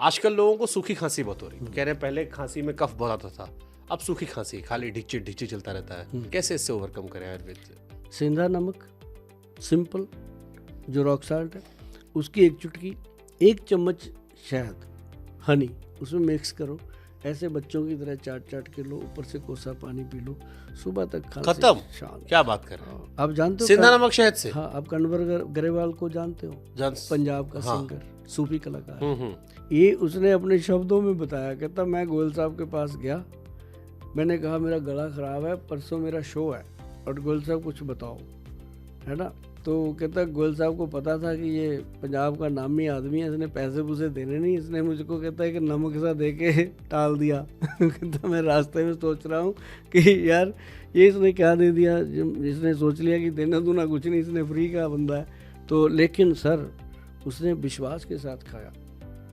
आजकल लोगों को सूखी खांसी बहुत हो रही है, कह रहे हैं पहले खांसी में कफ बहुत आता था, अब सूखी खांसी खाली ढिच्ची ढिच्ची चलता रहता है, कैसे इससे ओवरकम करें आयुर्वेद से? सेंधा नमक सिंपल जो रॉक साल्ट है उसकी 1 चुटकी, 1 चम्मच शहद हनी उसमें मिक्स करो, ऐसे बच्चों की तरह चाट के लो, ऊपर से कोसा पानी पी लो, सुबह तक खत्म। शांत। क्या बात कर रहे हैं? आप जानते हो सेंधा नमक शहद से? हाँ, आप कन्वर ग्रेवाल को जानते हो, पंजाब का हाँ। सिंगर सूफी कलाकार। ये उसने अपने शब्दों में बताया, कहता मैं गोयल साहब के पास गया, मैंने कहा मेरा गला खराब है, परसों मेरा शो है और गोयल साहब कुछ बताओ, है ना। तो कहता गोयल साहब को पता था कि ये पंजाब का नामी आदमी है, इसने पैसे पूसे देने नहीं, इसने मुझको कहता है कि नमक सा दे के टाल दिया। कहता मैं रास्ते में सोच रहा हूँ कि यार ये इसने क्या दे दिया, इसने सोच लिया कि देना दूना कुछ नहीं, इसने फ्री का बंदा है। तो लेकिन सर उसने विश्वास के साथ खाया।